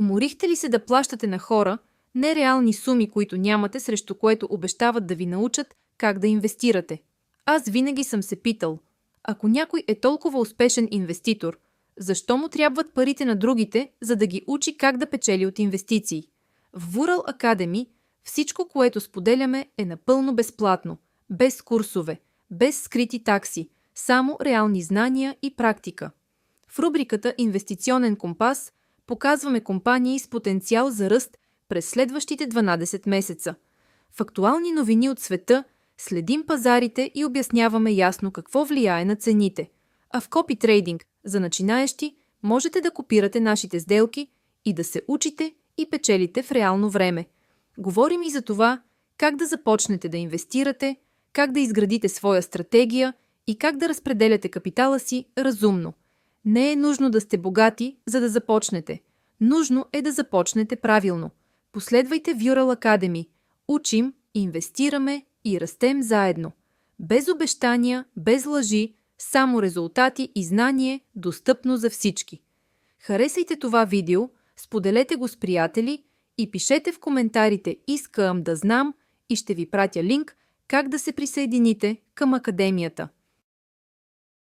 Уморихте ли се да плащате на хора нереални суми, които нямате, срещу което обещават да ви научат как да инвестирате? Аз винаги съм се питал, ако някой е толкова успешен инвеститор, защо му трябват парите на другите, за да ги учи как да печели от инвестиции? В Vural Academy всичко, което споделяме, е напълно безплатно, без курсове, без скрити такси, само реални знания и практика. В рубриката Инвестиционен компас показваме компании с потенциал за ръст през следващите 12 месеца. В актуални новини от света следим пазарите и обясняваме ясно какво влияе на цените. А в Copy Trading за начинаещи можете да копирате нашите сделки и да се учите и печелите в реално време. Говорим и за това как да започнете да инвестирате, как да изградите своя стратегия и как да разпределяте капитала си разумно. Не е нужно да сте богати, за да започнете. Нужно е да започнете правилно. Последвайте Vural Academy. Учим, инвестираме и растем заедно. Без обещания, без лъжи, само резултати и знание, достъпно за всички. Харесайте това видео, споделете го с приятели и пишете в коментарите "Искам да знам" и ще ви пратя линк как да се присъедините към Академията.